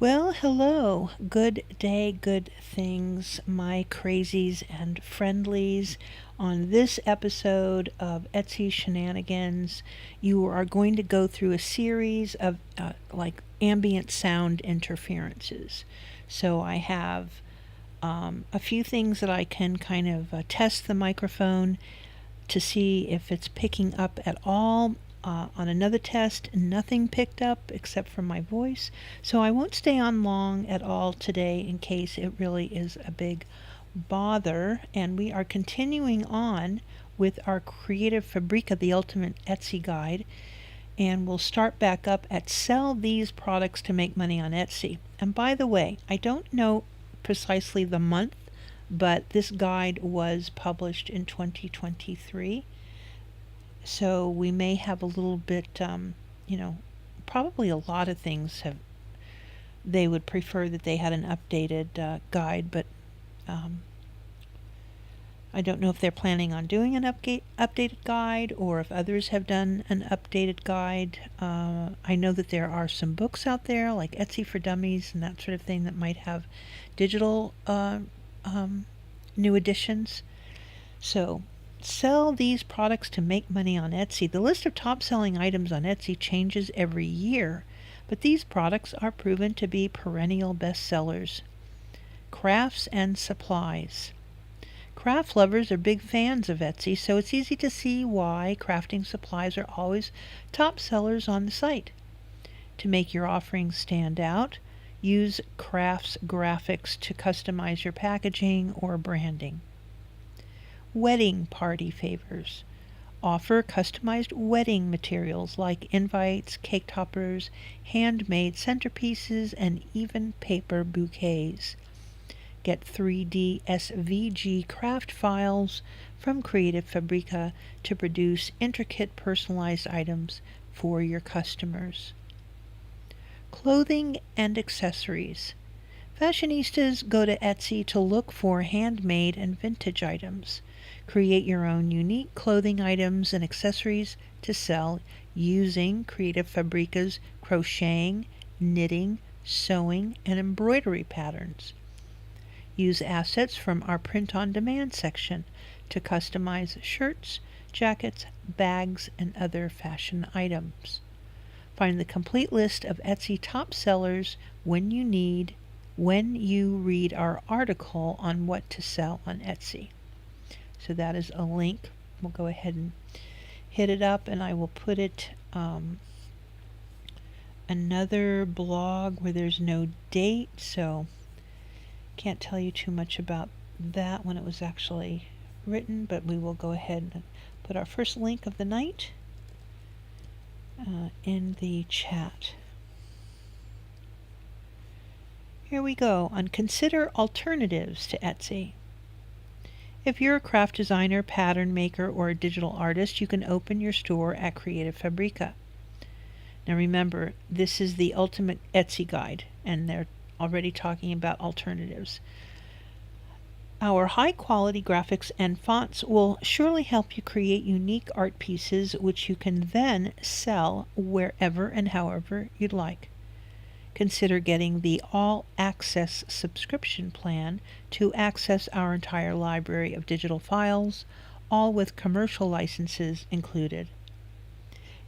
Well, hello. Good day, good things, my crazies and friendlies. On this episode of Etsy Shenanigans, you are going to go through a series of ambient sound interferences. So I have a few things that I can kind of test the microphone to see if it's picking up at all. On another test, nothing picked up except for my voice, so I won't stay on long at all today in case it really is a big bother. And we are continuing on with our Creative Fabrica, the Ultimate Etsy Guide, and we'll start back up at Sell These Products to Make Money on Etsy. And by the way, I don't know precisely the month, but this guide was published in 2023. So we may have a little bit, probably a lot of things they would prefer that they had an updated guide, but I don't know if they're planning on doing an updated guide or if others have done an updated guide. I know that there are some books out there like Etsy for Dummies and that sort of thing that might have digital new editions. So, sell these products to make money on Etsy. The list of top-selling items on Etsy changes every year, but these products are proven to be perennial bestsellers. Crafts and supplies. Craft lovers are big fans of Etsy, so it's easy to see why crafting supplies are always top sellers on the site. To make your offerings stand out, use crafts graphics to customize your packaging or branding. Wedding party favors. Offer customized wedding materials like invites, cake toppers, handmade centerpieces, and even paper bouquets. Get 3D SVG craft files from Creative Fabrica to produce intricate personalized items for your customers. Clothing and accessories. Fashionistas go to Etsy to look for handmade and vintage items. Create your own unique clothing items and accessories to sell using Creative Fabrica's crocheting, knitting, sewing, and embroidery patterns. Use assets from our print-on-demand section to customize shirts, jackets, bags, and other fashion items. Find the complete list of Etsy top sellers when you read our article on what to sell on Etsy. So that is a link. We'll go ahead and hit it up, and I will put it another blog where there's no date, so can't tell you too much about that when it was actually written, but we will go ahead and put our first link of the night in the chat. Here we go on Consider Alternatives to Etsy. If you're a craft designer, pattern maker, or a digital artist, you can open your store at Creative Fabrica. Now remember, this is the ultimate Etsy guide, and they're already talking about alternatives. Our high-quality graphics and fonts will surely help you create unique art pieces which you can then sell wherever and however you'd like. Consider getting the all-access subscription plan to access our entire library of digital files, all with commercial licenses included.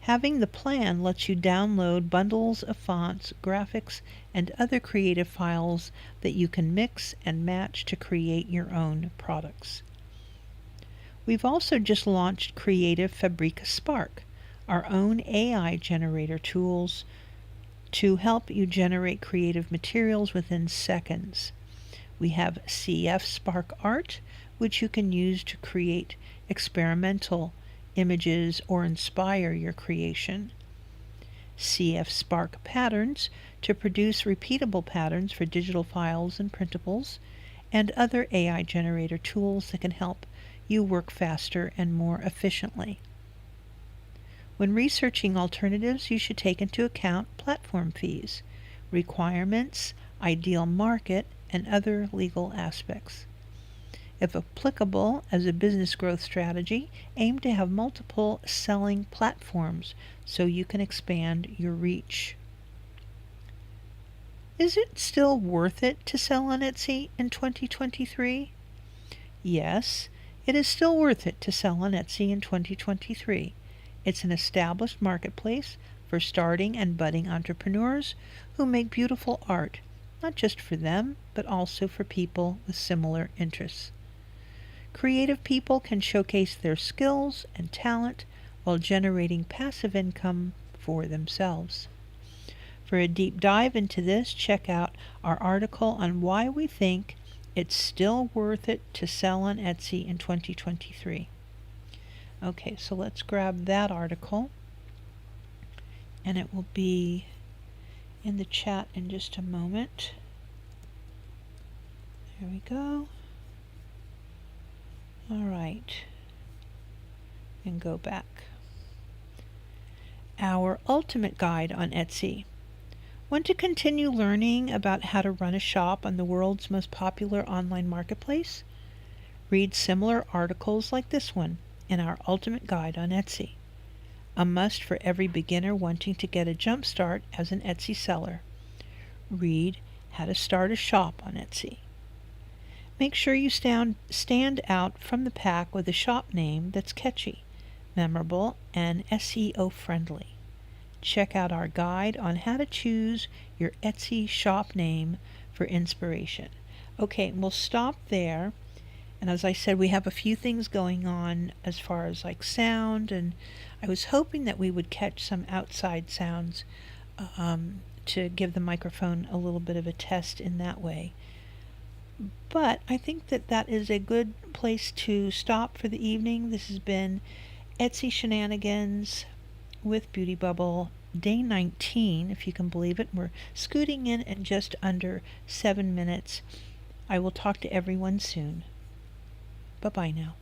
Having the plan lets you download bundles of fonts, graphics, and other creative files that you can mix and match to create your own products. We've also just launched Creative Fabrica Spark, our own AI generator tools to help you generate creative materials within seconds. We have CF Spark Art, which you can use to create experimental images or inspire your creation. CF Spark Patterns to produce repeatable patterns for digital files and printables, and other AI generator tools that can help you work faster and more efficiently. When researching alternatives, you should take into account platform fees, requirements, ideal market, and other legal aspects. If applicable as a business growth strategy, aim to have multiple selling platforms so you can expand your reach. Is it still worth it to sell on Etsy in 2023? Yes, it is still worth it to sell on Etsy in 2023. It's an established marketplace for starting and budding entrepreneurs who make beautiful art, not just for them, but also for people with similar interests. Creative people can showcase their skills and talent while generating passive income for themselves. For a deep dive into this, check out our article on why we think it's still worth it to sell on Etsy in 2023. Okay, so let's grab that article, and it will be in the chat in just a moment. There we go. All right, and go back. Our ultimate guide on Etsy. Want to continue learning about how to run a shop on the world's most popular online marketplace? Read similar articles like this one in our ultimate guide on Etsy. A must for every beginner wanting to get a jump start as an Etsy seller. Read how to start a shop on Etsy. Make sure you stand out from the pack with a shop name that's catchy, memorable, and SEO friendly. Check out our guide on how to choose your Etsy shop name for inspiration. Okay, we'll stop there. And as I said, we have a few things going on as far as like sound, and I was hoping that we would catch some outside sounds to give the microphone a little bit of a test in that way. But I think that that is a good place to stop for the evening. This has been Etsy Shenanigans with Beauty Bubble, day 19, if you can believe it. We're scooting in just under 7 minutes. I will talk to everyone soon. Bye-bye now.